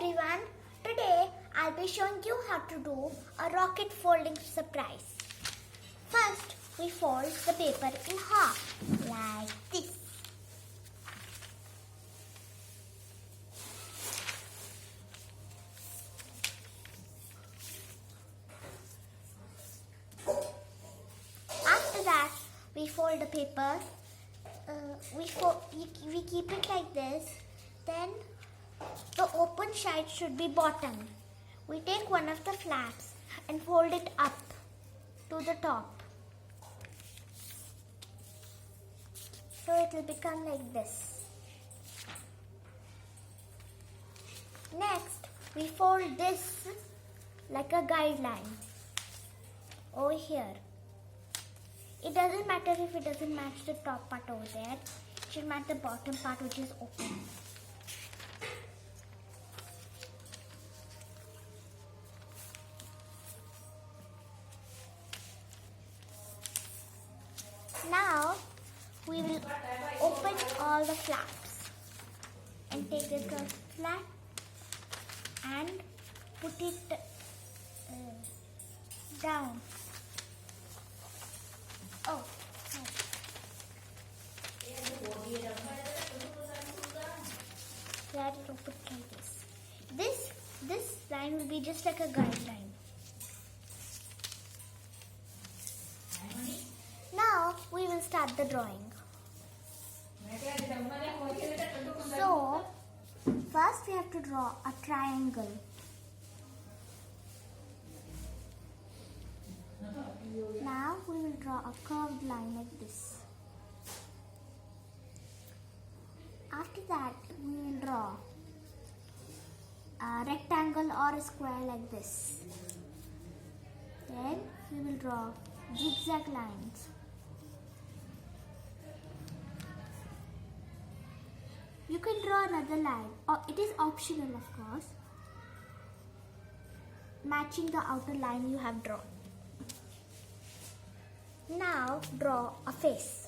everyone, today I'll be showing you how to do a rocket folding surprise. First, we fold the paper in half like this. After that, we fold the paper. We keep it like this. Then the open side should be bottom. We take one of the flaps and fold it up to the top. So it will become like this. Next, we fold this like a guideline over here. It doesn't matter if it doesn't match the top part over there. It should match the bottom part, which is open. Now we will open all the flaps and take the flap and put it down. Oh. Let it open like this. This line will be just like a guideline. Now we will start the drawing. So first we have to draw a triangle. Now we will draw a curved line like this. After that we will draw a rectangle or a square like this. Then we will draw zigzag lines. You can draw another line, or it is optional of course, matching the outer line you have drawn. Now draw a face.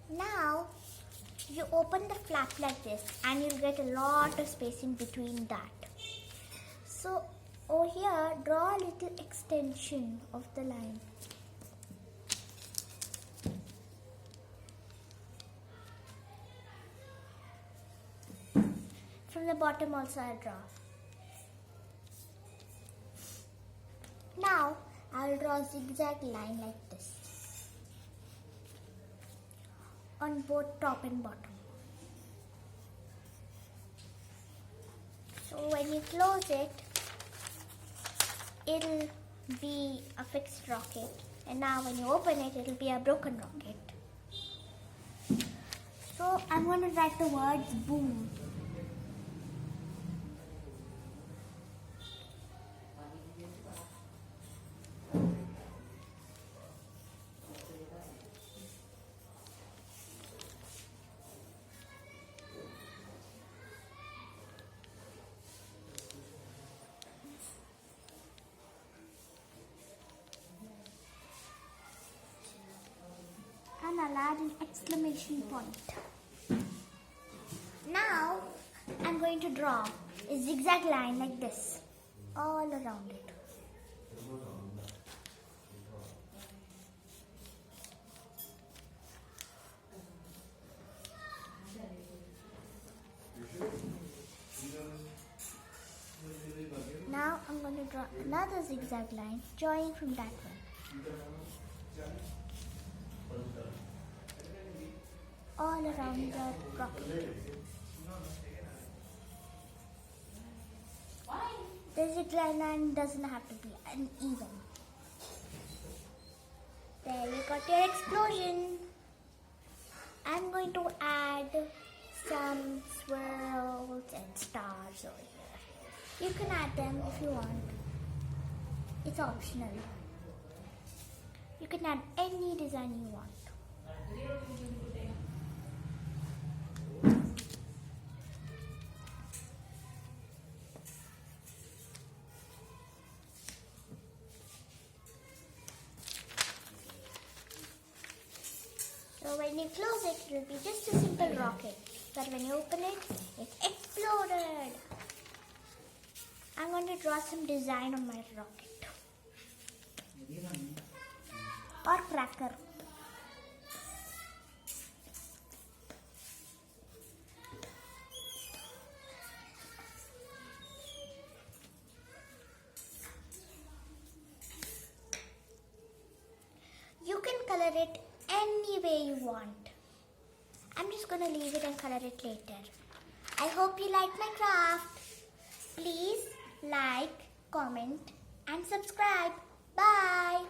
Now you open the flap like this and you'll get a lot of space in between that. So over here, draw a little extension of the line. From the bottom also I'll draw. Now I'll draw a zigzag line like this on both top and bottom. So when you close it, it'll be a fixed rocket, and now when you open it, it'll be a broken rocket. So I'm going to write the words boom. And I'll add an exclamation point. Now I'm going to draw a zigzag line like this all around it. Now I'm going to draw another zigzag line joining from that one. All around the rocket. The zigzag line doesn't have to be uneven. There you got your explosion. I'm going to add some swirls and stars over here. You can add them if you want. It's optional. You can add any design you want. So when you close it, it will be just a simple rocket. But when you open it, it exploded. I'm going to draw some design on my rocket. Or cracker. You can color it any way you want. I'm just going to leave it and color it later. I hope you like my craft. Please like, comment and subscribe. Bye.